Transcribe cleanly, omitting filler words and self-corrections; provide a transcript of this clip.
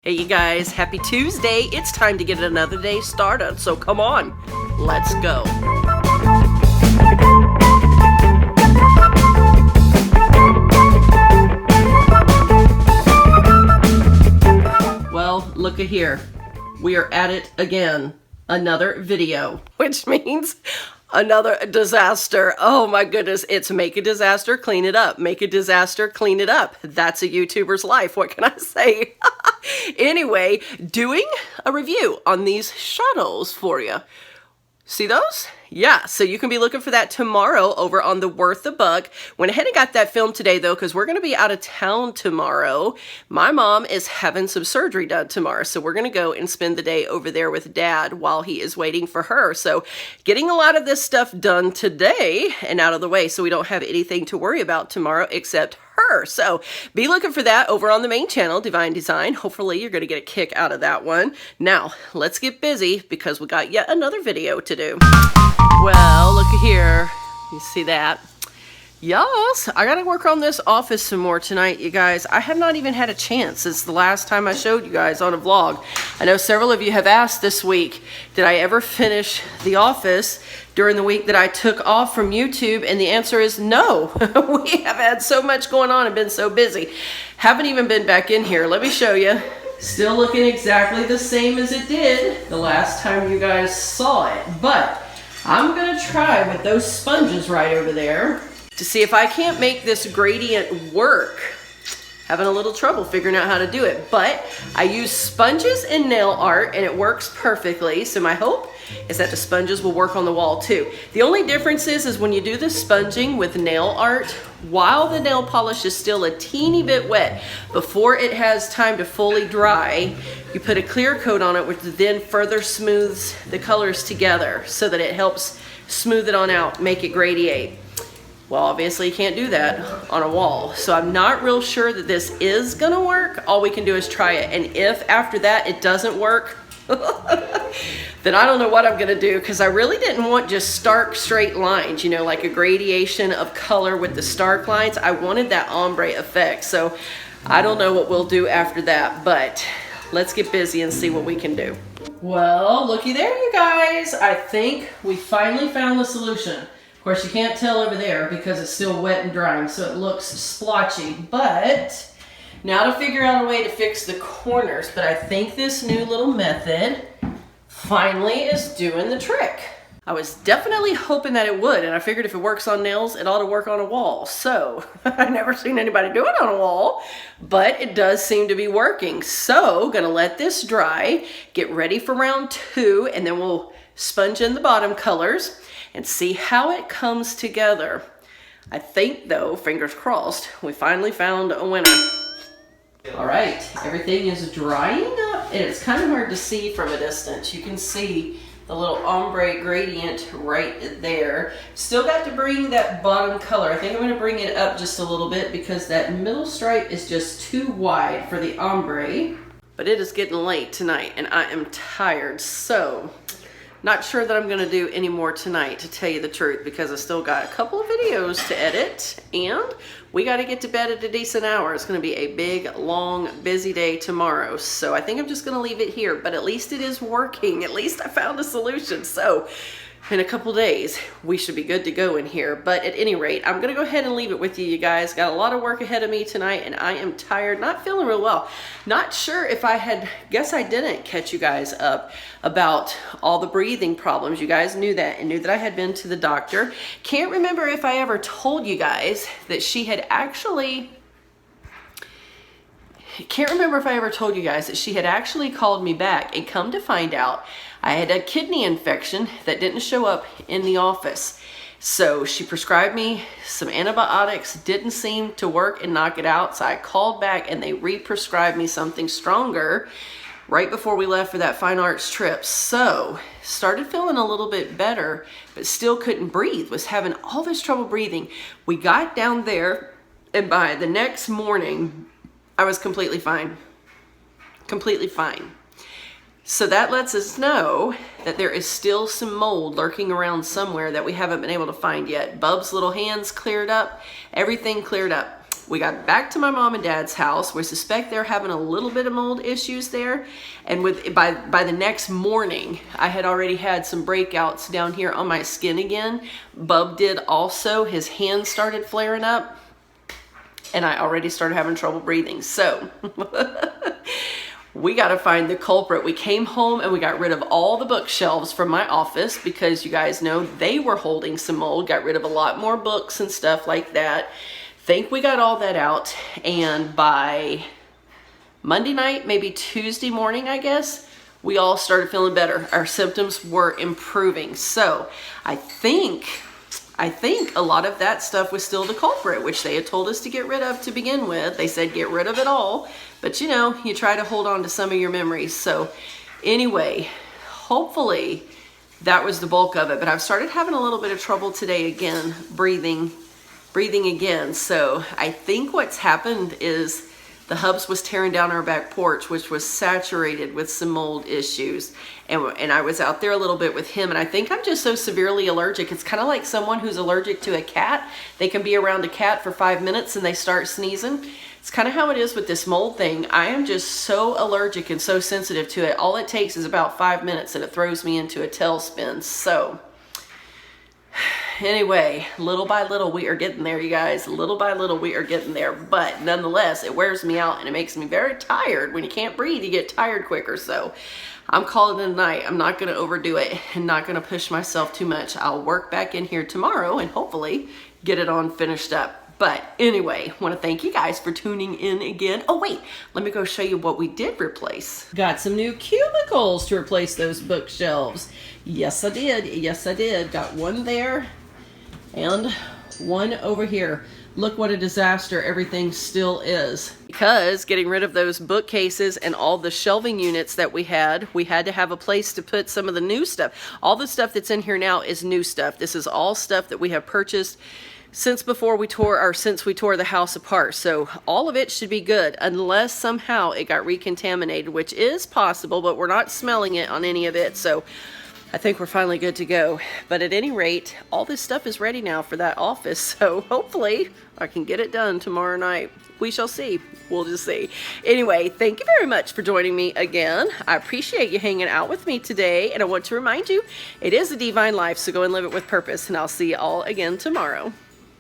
Hey you guys, happy Tuesday. It's time to get another day started, so come on, let's go. Well, looky here. We are at it again. Another video, which means another disaster. Oh my goodness, it's make a disaster, clean it up. Make a disaster, clean it up. That's a YouTuber's life. What can I say? Anyway, doing a review on these shuttles for you. See those? Yeah, so you can be looking for that tomorrow over on the Worth the Buck. Went ahead and got that filmed today, though, because we're going to be out of town tomorrow. My mom is having some surgery done tomorrow, so we're going to go and spend the day over there with Dad while he is waiting for her. So getting a lot of this stuff done today and out of the way so we don't have anything to worry about tomorrow except her. So be looking for that over on the main channel, Divine Design. Hopefully you're going to get a kick out of that one. Now, let's get busy because we got yet another video to do. Well, looky here. You see that? Yes, I gotta work on this office some more tonight, you guys. I have not even had a chance since the last time I showed you guys on a vlog. I know several of you have asked this week, did I ever finish the office during the week that I took off from YouTube? And the answer is no. We have had so much going on and been so busy. Haven't even been back in here. Let me show you. Still looking exactly the same as it did the last time you guys saw it. But I'm gonna try with those sponges right over there to see if I can't make this gradient work. Having a little trouble figuring out how to do it, but I use sponges and nail art and it works perfectly. So my hope is that the sponges will work on the wall too. The only difference is when you do the sponging with nail art, while the nail polish is still a teeny bit wet, before it has time to fully dry, you put a clear coat on it, which then further smooths the colors together so that it helps smooth it on out, make it gradiate. Well, obviously you can't do that on a wall. So I'm not real sure that this is gonna work. All we can do is try it. And if after that it doesn't work, then I don't know what I'm gonna do, because I really didn't want just stark straight lines, you know, like a gradation of color with the stark lines. I wanted that ombre effect. So I don't know what we'll do after that, but let's get busy and see what we can do. Well, looky there, you guys. I think we finally found the solution. Of course, you can't tell over there because it's still wet and drying, so it looks splotchy. But now to figure out a way to fix the corners. But I think this new little method finally is doing the trick. I was definitely hoping that it would, and I figured if it works on nails, it ought to work on a wall. So I've never seen anybody do it on a wall, but it does seem to be working. So gonna let this dry, get ready for round 2, and then we'll sponge in the bottom colors and see how it comes together. I think though, fingers crossed, we finally found a winner. All right, everything is drying up and it's kind of hard to see from a distance. You can see the little ombre gradient right there. Still got to bring that bottom color. I think I'm gonna bring it up just a little bit because that middle stripe is just too wide for the ombre. But it is getting late tonight and I am tired, so not sure that I'm gonna do any more tonight, to tell you the truth, because I still got a couple of videos to edit and we gotta get to bed at a decent hour. It's gonna be a big, long, busy day tomorrow. So I think I'm just gonna leave it here, but at least it is working. At least I found a solution. So in a couple days, we should be good to go in here. But at any rate, I'm gonna go ahead and leave it with you, you guys. Got a lot of work ahead of me tonight and I am tired, not feeling real well. Not sure if guess I didn't catch you guys up about all the breathing problems. You guys knew that and knew that I had been to the doctor. Can't remember if I ever told you guys that she had actually called me back, and come to find out I had a kidney infection that didn't show up in the office. So she prescribed me some antibiotics, didn't seem to work and knock it out. So I called back and they re-prescribed me something stronger right before we left for that fine arts trip. So started feeling a little bit better, but still couldn't breathe, was having all this trouble breathing. We got down there and by the next morning, I was completely fine. Completely fine. So that lets us know that there is still some mold lurking around somewhere that we haven't been able to find yet. Bub's little hands cleared up, everything cleared up. We got back to my mom and dad's house. We suspect they're having a little bit of mold issues there. And by the next morning, I had already had some breakouts down here on my skin again. Bub did also. His hands started flaring up. And I already started having trouble breathing. So we got to find the culprit. We came home and we got rid of all the bookshelves from my office because you guys know they were holding some mold. Got rid of a lot more books and stuff like that. Think we got all that out. And by Monday night, maybe Tuesday morning, I guess, we all started feeling better. Our symptoms were improving. So I think a lot of that stuff was still the culprit, which they had told us to get rid of to begin with. They said get rid of it all, but you know, you try to hold on to some of your memories. So anyway, hopefully that was the bulk of it, but I've started having a little bit of trouble today again, breathing again. So I think what's happened is the Hubs was tearing down our back porch, which was saturated with some mold issues. And I was out there a little bit with him, and I think I'm just so severely allergic. It's kind of like someone who's allergic to a cat. They can be around a cat for 5 minutes and they start sneezing. It's kind of how it is with this mold thing. I am just so allergic and so sensitive to it. All it takes is about 5 minutes and it throws me into a tailspin. So anyway, little by little we are getting there, you guys. Little by little we are getting there. But nonetheless, it wears me out and it makes me very tired. When you can't breathe, you get tired quicker. So I'm calling it a night. I'm not going to overdo it and not going to push myself too much. I'll work back in here tomorrow and hopefully get it on finished up. But anyway, want to thank you guys for tuning in again. Oh wait, let me go show you what we did replace. Got some new cubicles to replace those bookshelves. Yes, I did. Yes, I did. Got one there and one over here. Look what a disaster everything still is. Because getting rid of those bookcases and all the shelving units that we had to have a place to put some of the new stuff. All the stuff that's in here now is new stuff. This is all stuff that we have purchased since we tore the house apart. So all of it should be good unless somehow it got recontaminated, which is possible, but we're not smelling it on any of it. So I think we're finally good to go. But at any rate, all this stuff is ready now for that office. So hopefully I can get it done tomorrow night. We shall see. We'll just see. Anyway, thank you very much for joining me again. I appreciate you hanging out with me today. And I want to remind you, it is a divine life, so go and live it with purpose. And I'll see you all again tomorrow.